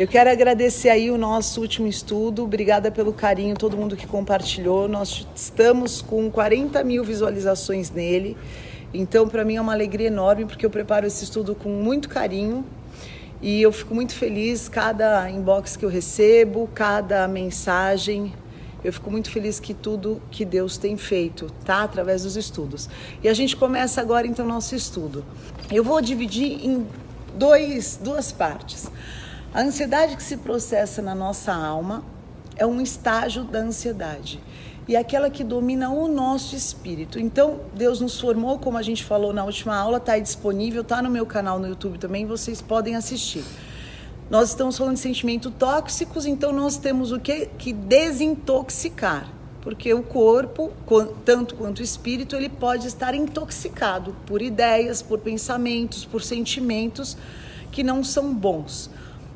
Eu quero agradecer aí o nosso último estudo, obrigada pelo carinho, todo mundo que compartilhou. Nós estamos com 40 mil visualizações nele, então para mim é uma alegria enorme, porque eu preparo esse estudo com muito carinho e eu fico muito feliz, cada inbox que eu recebo, cada mensagem, eu fico muito feliz que tudo que Deus tem feito, tá? Através dos estudos. E a gente começa agora então o nosso estudo. Eu vou dividir em duas partes. A ansiedade que se processa na nossa alma é um estágio da ansiedade e é aquela que domina o nosso espírito. Então, Deus nos formou, como a gente falou na última aula, está aí disponível, está no meu canal no YouTube também, vocês podem assistir. Nós estamos falando de sentimentos tóxicos, então nós temos o que desintoxicar, porque o corpo, tanto quanto o espírito, ele pode estar intoxicado por ideias, por pensamentos, por sentimentos que não são bons.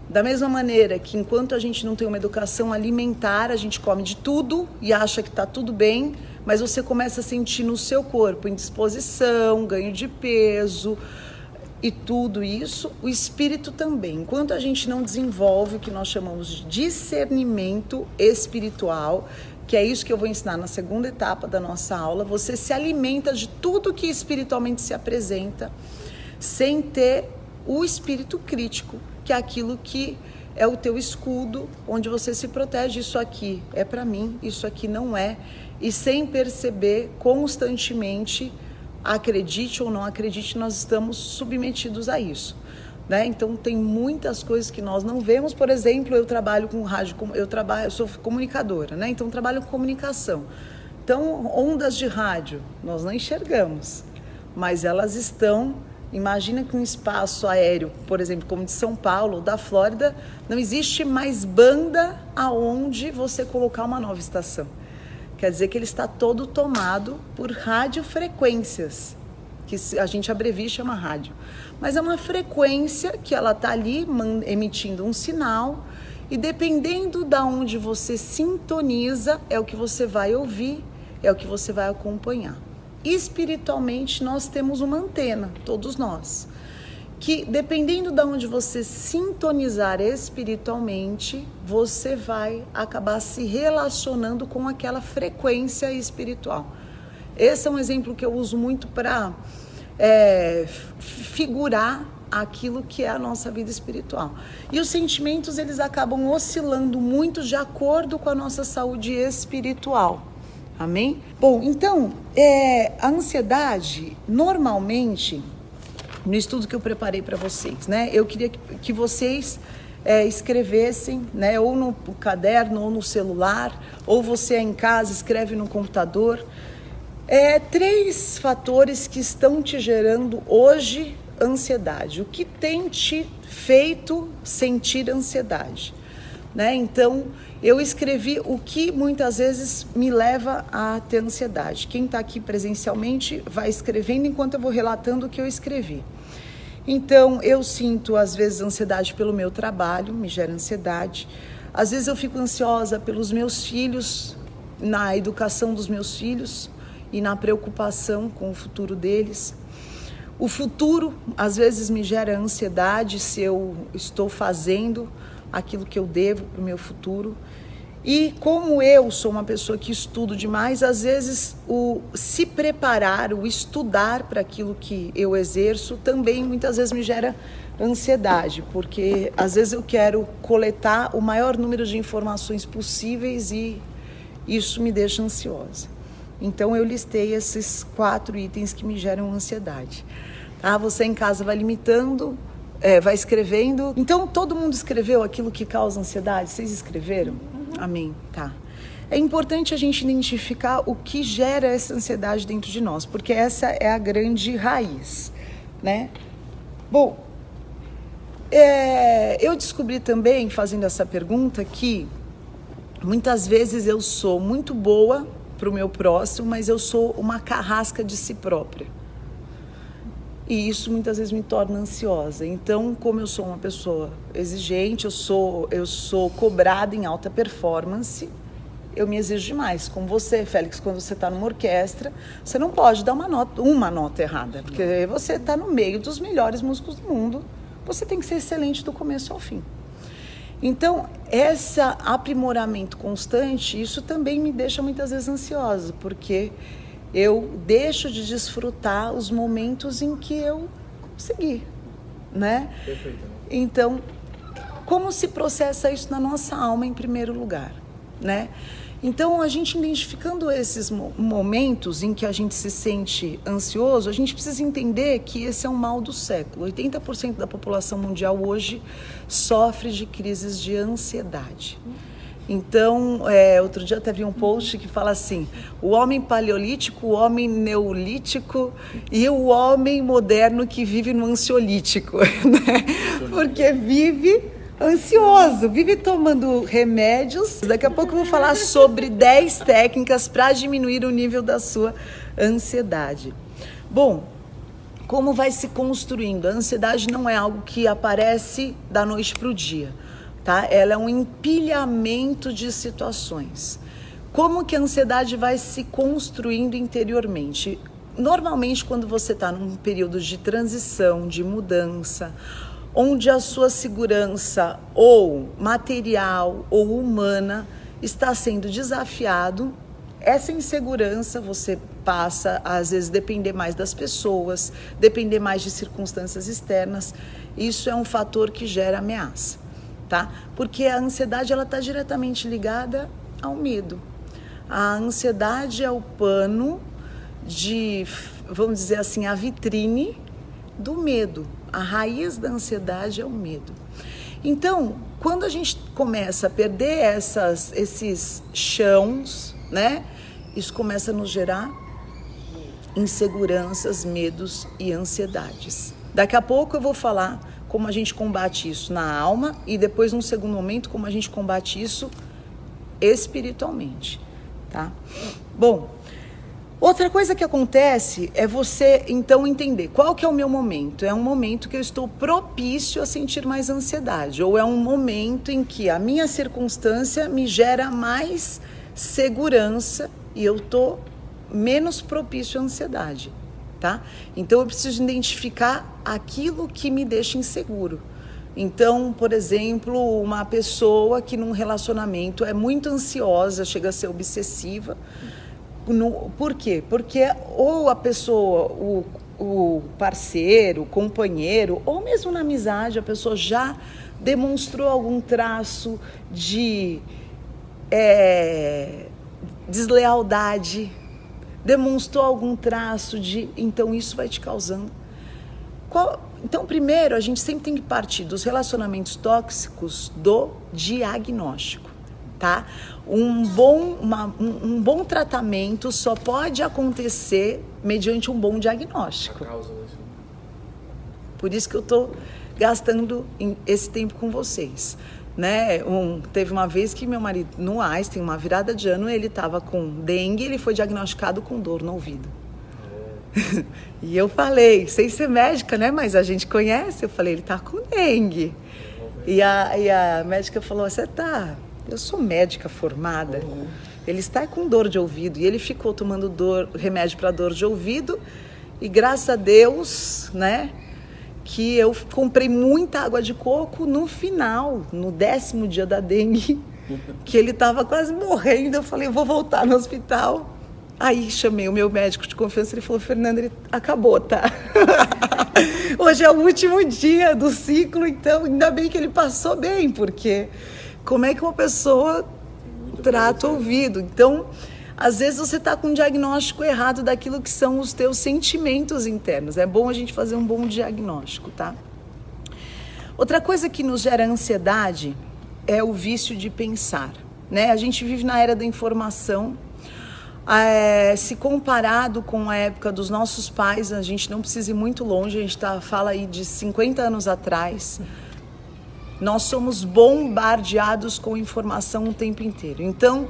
Da mesma maneira que enquanto a gente não tem uma educação alimentar, a gente come de tudo e acha que está tudo bem, mas você começa a sentir no seu corpo indisposição, ganho de peso e tudo isso, o espírito também. Enquanto a gente não desenvolve o que nós chamamos de discernimento espiritual, que é isso que eu vou ensinar na segunda etapa da nossa aula, você se alimenta de tudo que espiritualmente se apresenta, sem ter o espírito crítico, que é aquilo que é o teu escudo, onde você se protege. Isso aqui é para mim, isso aqui não é. E sem perceber, constantemente, acredite ou não acredite, nós estamos submetidos a isso, né? Então tem muitas coisas que nós não vemos. Por exemplo, eu trabalho com rádio, eu sou comunicadora, né? Então trabalho com comunicação. Então ondas de rádio nós não enxergamos, mas elas estão. Imagina que um espaço aéreo, por exemplo, como de São Paulo ou da Flórida, não existe mais banda aonde você colocar uma nova estação. Quer dizer que ele está todo tomado por radiofrequências, que a gente abrevia e chama rádio. Mas é uma frequência que ela está ali emitindo um sinal e dependendo de onde você sintoniza, é o que você vai ouvir, é o que você vai acompanhar. Espiritualmente nós temos uma antena, todos nós, que dependendo de onde você sintonizar espiritualmente, você vai acabar se relacionando com aquela frequência espiritual. Esse é um exemplo que eu uso muito para figurar aquilo que é a nossa vida espiritual. E os sentimentos, eles acabam oscilando muito de acordo com a nossa saúde espiritual. Amém? Bom, então, a ansiedade, normalmente, no estudo que eu preparei para vocês, né? Eu queria que vocês escrevessem, né? Ou no caderno, ou no celular, ou você em casa escreve no computador. 3 fatores que estão te gerando hoje ansiedade. O que tem te feito sentir ansiedade, né? Então, eu escrevi o que muitas vezes me leva a ter ansiedade. Quem está aqui presencialmente vai escrevendo enquanto eu vou relatando o que eu escrevi. Então, eu sinto às vezes ansiedade pelo meu trabalho, me gera ansiedade. Às vezes eu fico ansiosa pelos meus filhos, na educação dos meus filhos e na preocupação com o futuro deles. O futuro às vezes me gera ansiedade se eu estou fazendo aquilo que eu devo para o meu futuro. E como eu sou uma pessoa que estudo demais, às vezes o se preparar, o estudar para aquilo que eu exerço também muitas vezes me gera ansiedade, porque às vezes eu quero coletar o maior número de informações possíveis e isso me deixa ansiosa. Então eu listei esses 4 itens que me geram ansiedade. Tá? Você em casa vai limitando, vai escrevendo. Então todo mundo escreveu aquilo que causa ansiedade? Vocês escreveram? Amém, tá. É importante a gente identificar o que gera essa ansiedade dentro de nós, porque essa é a grande raiz, né? Bom, eu descobri também, fazendo essa pergunta, que muitas vezes eu sou muito boa para o meu próximo, mas eu sou uma carrasca de si própria. E isso muitas vezes me torna ansiosa. Então, como eu sou uma pessoa exigente, eu sou cobrada em alta performance, eu me exijo demais. Como você, Félix, quando você está numa orquestra, você não pode dar uma nota errada, porque você está no meio dos melhores músicos do mundo, você tem que ser excelente do começo ao fim. Então, esse aprimoramento constante, isso também me deixa muitas vezes ansiosa, porque eu deixo de desfrutar os momentos em que eu consegui, né? Perfeito. Então, como se processa isso na nossa alma em primeiro lugar, né? Então, a gente identificando esses momentos em que a gente se sente ansioso, a gente precisa entender que esse é um mal do século. 80% da população mundial hoje sofre de crises de ansiedade. Então, outro dia até vi um post que fala assim, o homem paleolítico, o homem neolítico e o homem moderno que vive no ansiolítico, né? Porque vive ansioso, vive tomando remédios. Daqui a pouco eu vou falar sobre 10 técnicas para diminuir o nível da sua ansiedade. Bom, como vai se construindo? A ansiedade não é algo que aparece da noite para o dia, tá? Ela é um empilhamento de situações. Como que a ansiedade vai se construindo interiormente? Normalmente, quando você está num período de transição, de mudança, onde a sua segurança ou material ou humana está sendo desafiado, essa insegurança você passa a, às vezes, depender mais das pessoas, depender mais de circunstâncias externas. Isso é um fator que gera ameaça, tá? Porque a ansiedade ela está diretamente ligada ao medo. A ansiedade é o pano de, vamos dizer assim, a vitrine do medo. A raiz da ansiedade é o medo. Então, quando a gente começa a perder esses chãos, né? Isso começa a nos gerar inseguranças, medos e ansiedades. Daqui a pouco eu vou falar como a gente combate isso na alma e depois, num segundo momento, como a gente combate isso espiritualmente, tá? Bom, outra coisa que acontece é você, então, entender qual que é o meu momento. É um momento que eu estou propício a sentir mais ansiedade, ou é um momento em que a minha circunstância me gera mais segurança e eu estou menos propício à ansiedade, tá? Então, eu preciso identificar aquilo que me deixa inseguro. Então, por exemplo, uma pessoa que num relacionamento é muito ansiosa, chega a ser obsessiva. Por quê? Porque ou a pessoa, o parceiro, o companheiro, ou mesmo na amizade, a pessoa já demonstrou algum traço de deslealdade, demonstrou algum traço de... Então, isso vai te causando... Então, primeiro, a gente sempre tem que partir dos relacionamentos tóxicos do diagnóstico, tá? Um bom tratamento só pode acontecer mediante um bom diagnóstico. Por isso que eu estou gastando esse tempo com vocês, né? Teve uma vez que meu marido, no Einstein, uma virada de ano, ele estava com dengue, ele foi diagnosticado com dor no ouvido. E eu falei, sem ser médica, né? Mas a gente conhece. Eu falei, ele tá com dengue. E a médica falou, eu sou médica formada. Ele está com dor de ouvido. E ele ficou tomando remédio para dor de ouvido. E graças a Deus, né? Que eu comprei muita água de coco no final, no 10º dia da dengue, que ele estava quase morrendo. Eu falei, eu vou voltar no hospital. Aí chamei o meu médico de confiança, ele falou, Fernanda, ele acabou, tá? Hoje é o último dia do ciclo, então ainda bem que ele passou bem, porque como é que uma pessoa trata o ouvido? Então, às vezes você está com um diagnóstico errado daquilo que são os teus sentimentos internos. É bom a gente fazer um bom diagnóstico, tá? Outra coisa que nos gera ansiedade é o vício de pensar, né? A gente vive na era da informação. Se comparado com a época dos nossos pais, a gente não precisa ir muito longe, a gente fala aí de 50 anos atrás, nós somos bombardeados com informação o tempo inteiro. Então,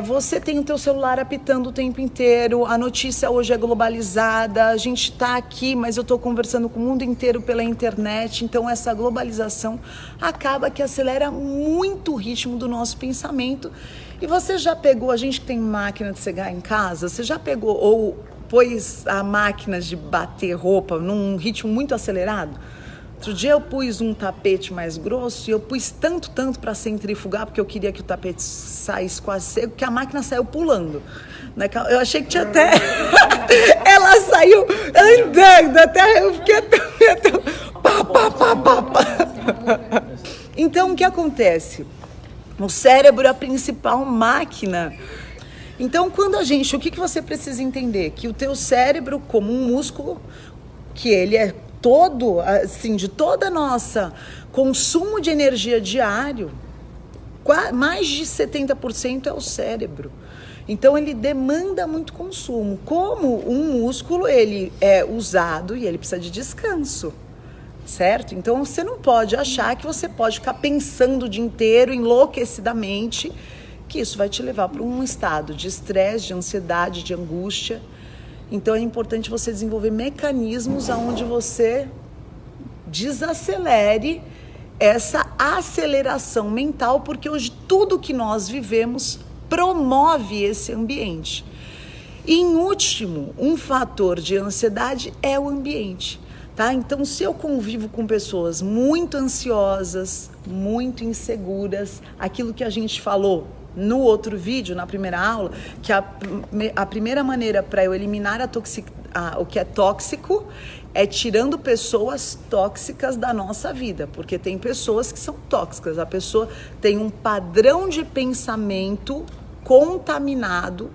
você tem o teu celular apitando o tempo inteiro, a notícia hoje é globalizada, a gente está aqui, mas eu estou conversando com o mundo inteiro pela internet, então essa globalização acaba que acelera muito o ritmo do nosso pensamento. E você já pegou, a gente que tem máquina de cegar em casa, você já pegou ou pôs a máquina de bater roupa num ritmo muito acelerado? Outro dia eu pus um tapete mais grosso e eu pus tanto para centrifugar, porque eu queria que o tapete saísse quase seco, que a máquina saiu pulando. Eu achei que tinha até... Ela saiu andando, até eu fiquei tão... Então, o que acontece? O cérebro é a principal máquina. Então, o que você precisa entender? Que o teu cérebro, como um músculo, que ele é todo, assim, de toda a nossa consumo de energia diário, mais de 70% é o cérebro. Então, ele demanda muito consumo. Como um músculo, ele é usado e ele precisa de descanso, certo? Então, você não pode achar que você pode ficar pensando o dia inteiro, enlouquecidamente, que isso vai te levar para um estado de estresse, de ansiedade, de angústia. Então, é importante você desenvolver mecanismos onde você desacelere essa aceleração mental, porque hoje tudo que nós vivemos promove esse ambiente. E, em último, um fator de ansiedade é o ambiente, tá? Então, se eu convivo com pessoas muito ansiosas, muito inseguras, aquilo que a gente falou no outro vídeo, na primeira aula, que a primeira maneira para eu eliminar o que é tóxico é tirando pessoas tóxicas da nossa vida, porque tem pessoas que são tóxicas, a pessoa tem um padrão de pensamento contaminado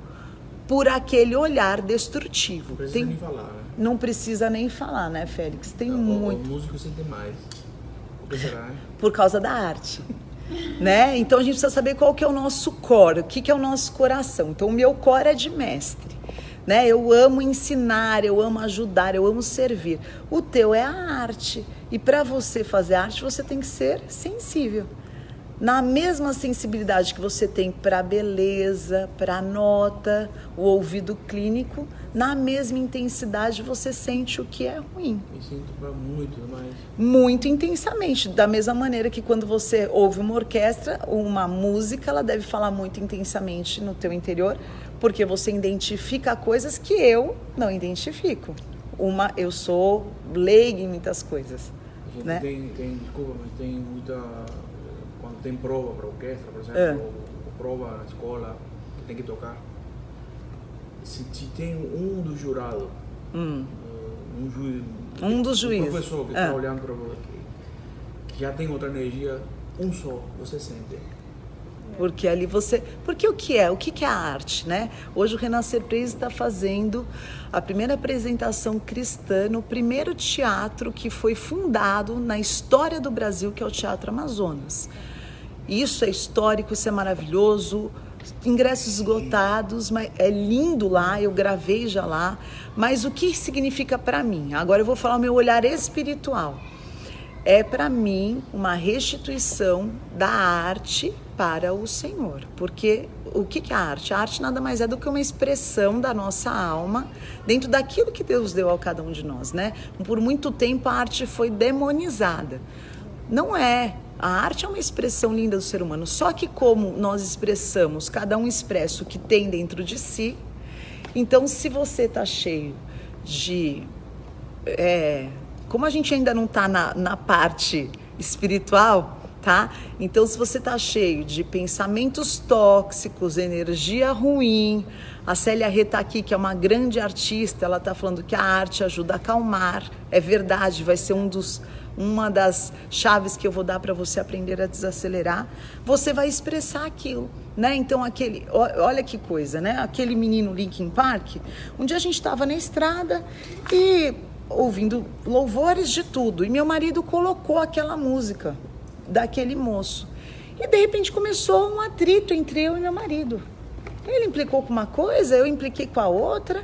por aquele olhar destrutivo. Não precisa nem falar, né? Não precisa nem falar, né, Félix? Tem muito. O músico sente mais. Por que será, hein? Por causa da arte. Né? Então a gente precisa saber qual que é o nosso core, o que é o nosso coração. Então o meu core é de mestre, né? Eu amo ensinar, eu amo ajudar, eu amo servir. O teu é a arte, e para você fazer arte você tem que ser sensível. Na mesma sensibilidade que você tem para a beleza, para a nota, o ouvido clínico, na mesma intensidade você sente o que é ruim. Eu sinto para muito mais. Muito intensamente, da mesma maneira que quando você ouve uma orquestra, uma música, ela deve falar muito intensamente no teu interior, porque você identifica coisas que eu não identifico. Eu sou leiga em muitas coisas. A gente né? Desculpa, mas tem muita... Quando tem prova para orquestra, por exemplo, ou prova na escola, que tem que tocar, se tem um do jurado, um dos juízes, um professor que está olhando para você, que já tem outra energia, um só, você sente. Porque ali você... Porque o que é? O que é a arte, né? Hoje o Renascer Praise está fazendo a primeira apresentação cristã no primeiro teatro que foi fundado na história do Brasil, que é o Teatro Amazonas. Isso é histórico, isso é maravilhoso, ingressos esgotados, mas é lindo lá, eu gravei já lá. Mas o que significa para mim? Agora eu vou falar o meu olhar espiritual. É para mim uma restituição da arte para o Senhor, porque o que é a arte? A arte nada mais é do que uma expressão da nossa alma dentro daquilo que Deus deu a cada um de nós, né? Por muito tempo a arte foi demonizada. Não é. A arte é uma expressão linda do ser humano, só que como nós expressamos, cada um expressa o que tem dentro de si. Então, se você está cheio de... como a gente ainda não está na parte espiritual, tá? Então, se você está cheio de pensamentos tóxicos, energia ruim, a Célia Rê tá aqui, que é uma grande artista, ela está falando que a arte ajuda a acalmar. É verdade, vai ser uma das chaves que eu vou dar para você aprender a desacelerar. Você vai expressar aquilo, né? Então, olha que coisa, né? Aquele menino Linkin Park, um dia a gente estava na estrada e ouvindo louvores de tudo, e meu marido colocou aquela música daquele moço, e de repente começou um atrito entre eu e meu marido. Ele implicou com uma coisa, eu impliquei com a outra.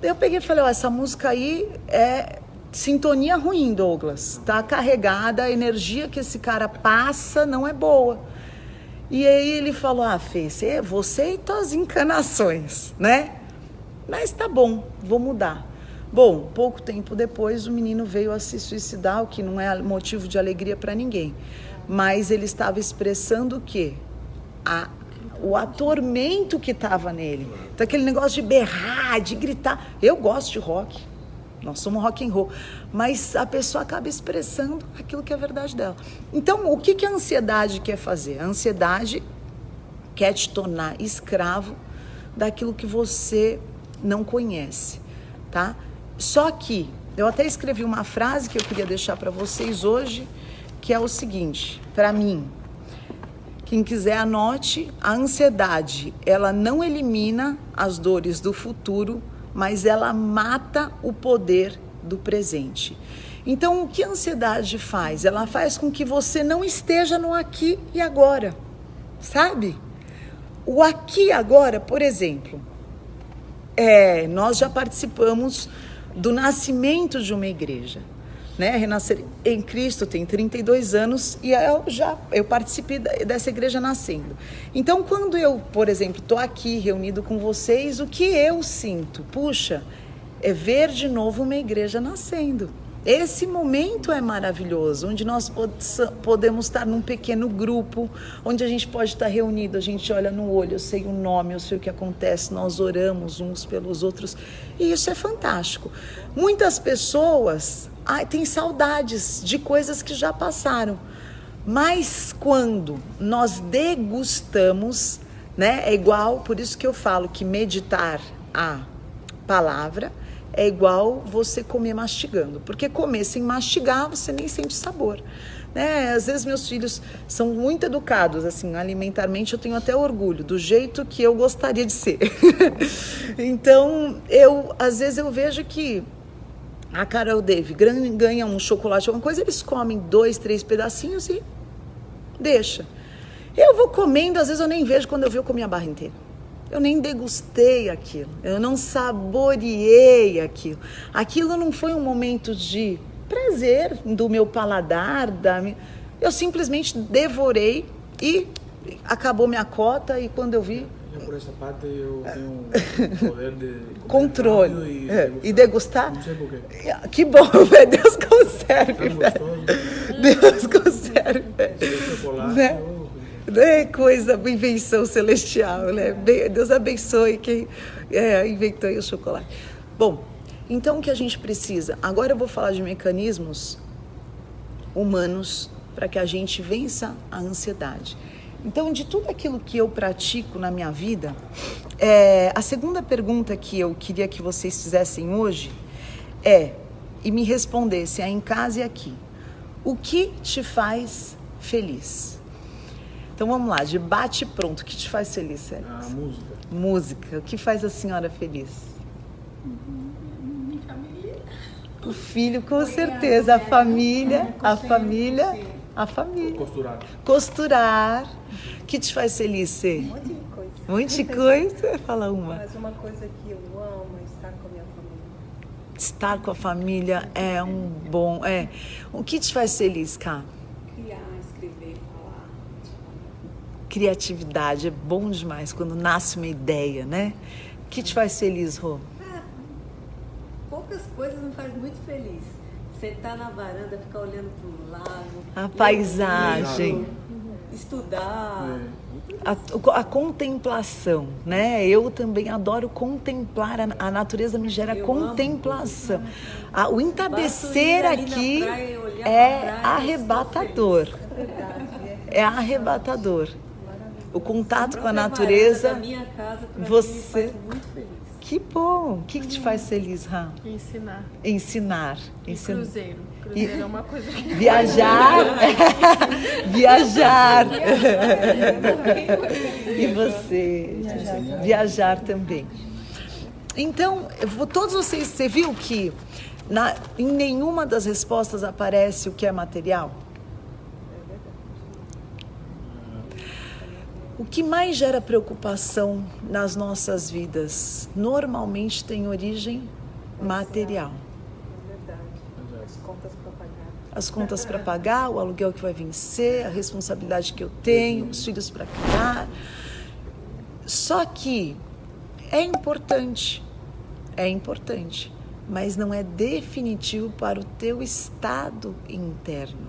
Eu peguei e falei, essa música aí é sintonia ruim, Douglas, tá carregada, a energia que esse cara passa não é boa. E aí ele falou, Fê, você e tuas encanações, né? Mas tá bom, vou mudar. Bom, pouco tempo depois o menino veio a se suicidar, o que não é motivo de alegria para ninguém. Mas ele estava expressando o quê? O atormento que estava nele. Então aquele negócio de berrar, de gritar. Eu gosto de rock. nós somos rock and roll, mas a pessoa acaba expressando aquilo que é a verdade dela. Então, o que a ansiedade quer fazer? A ansiedade quer te tornar escravo daquilo que você não conhece, tá? Só que eu até escrevi uma frase que eu queria deixar para vocês hoje, que é o seguinte, para mim, quem quiser anote, a ansiedade, ela não elimina as dores do futuro, mas ela mata o poder do presente. Então, o que a ansiedade faz? Ela faz com que você não esteja no aqui e agora, sabe? O aqui e agora, por exemplo, nós já participamos do nascimento de uma igreja, né? Renascer em Cristo tem 32 anos e eu participei dessa igreja nascendo. Então, quando eu, por exemplo, estou aqui reunido com vocês, o que eu sinto? Puxa, é ver de novo uma igreja nascendo. Esse momento é maravilhoso, onde nós podemos estar num pequeno grupo, onde a gente pode estar reunido, a gente olha no olho, eu sei o nome, eu sei o que acontece, nós oramos uns pelos outros, e isso é fantástico. Muitas pessoas têm saudades de coisas que já passaram, mas quando nós degustamos, né, é igual, por isso que eu falo que meditar a palavra é igual você comer mastigando, porque comer sem mastigar você nem sente sabor, né? Às vezes meus filhos são muito educados, assim, alimentarmente eu tenho até orgulho do jeito que eu gostaria de ser. Então, às vezes eu vejo que a Carol Dave ganha um chocolate, alguma coisa, eles comem 2, 3 pedacinhos e deixa. Eu vou comendo, às vezes eu nem vejo, quando eu vi eu comi a barra inteira. Eu nem degustei aquilo, eu não saboreei aquilo. Aquilo não foi um momento de prazer do meu paladar, eu simplesmente devorei e acabou minha cota e quando eu vi... Por essa parte eu tenho um poder de controle e degustar. Não sei por quê. Que bom, Deus conserve, Deus conserve. Né? É coisa, invenção celestial, né? Deus abençoe quem inventou aí o chocolate. Bom, então o que a gente precisa? Agora eu vou falar de mecanismos humanos para que a gente vença a ansiedade. Então, de tudo aquilo que eu pratico na minha vida, a segunda pergunta que eu queria que vocês fizessem hoje e me respondessem em casa e aqui. O que te faz feliz? Então vamos lá, de bate pronto, o que te faz feliz, Célio? A música. Música, o que faz a senhora feliz? Minha família. O filho, com certeza, a família. Costurar. O que te faz feliz, Cê? Um monte de coisa. Um monte de coisa? Fala uma. Mas uma coisa que eu amo é estar com a minha família. Estar com a família é um bom... O que te faz feliz, Cá? Criar, escrever, falar. Criatividade é bom demais quando nasce uma ideia, né? O que te faz feliz, Rô? Poucas coisas me fazem muito feliz. Sentar na varanda, ficar olhando para o lago. A paisagem. Estudar. A contemplação, né? Eu também adoro contemplar, a natureza me gera contemplação. O entardecer aqui é arrebatador. É arrebatador. O contato com a natureza, você... Que bom! O que te faz feliz, Rá? Ensinar. Cruzeiro. Cruzeiro é uma coisa que... Viajar. E você? Viajar também. Então, todos vocês, você viu que em nenhuma das respostas aparece o que é material? O que mais gera preocupação nas nossas vidas normalmente tem origem material. É verdade. As contas para pagar. As contas para pagar, o aluguel que vai vencer, a responsabilidade que eu tenho, os filhos para criar. Só que é importante, mas não é definitivo para o teu estado interno.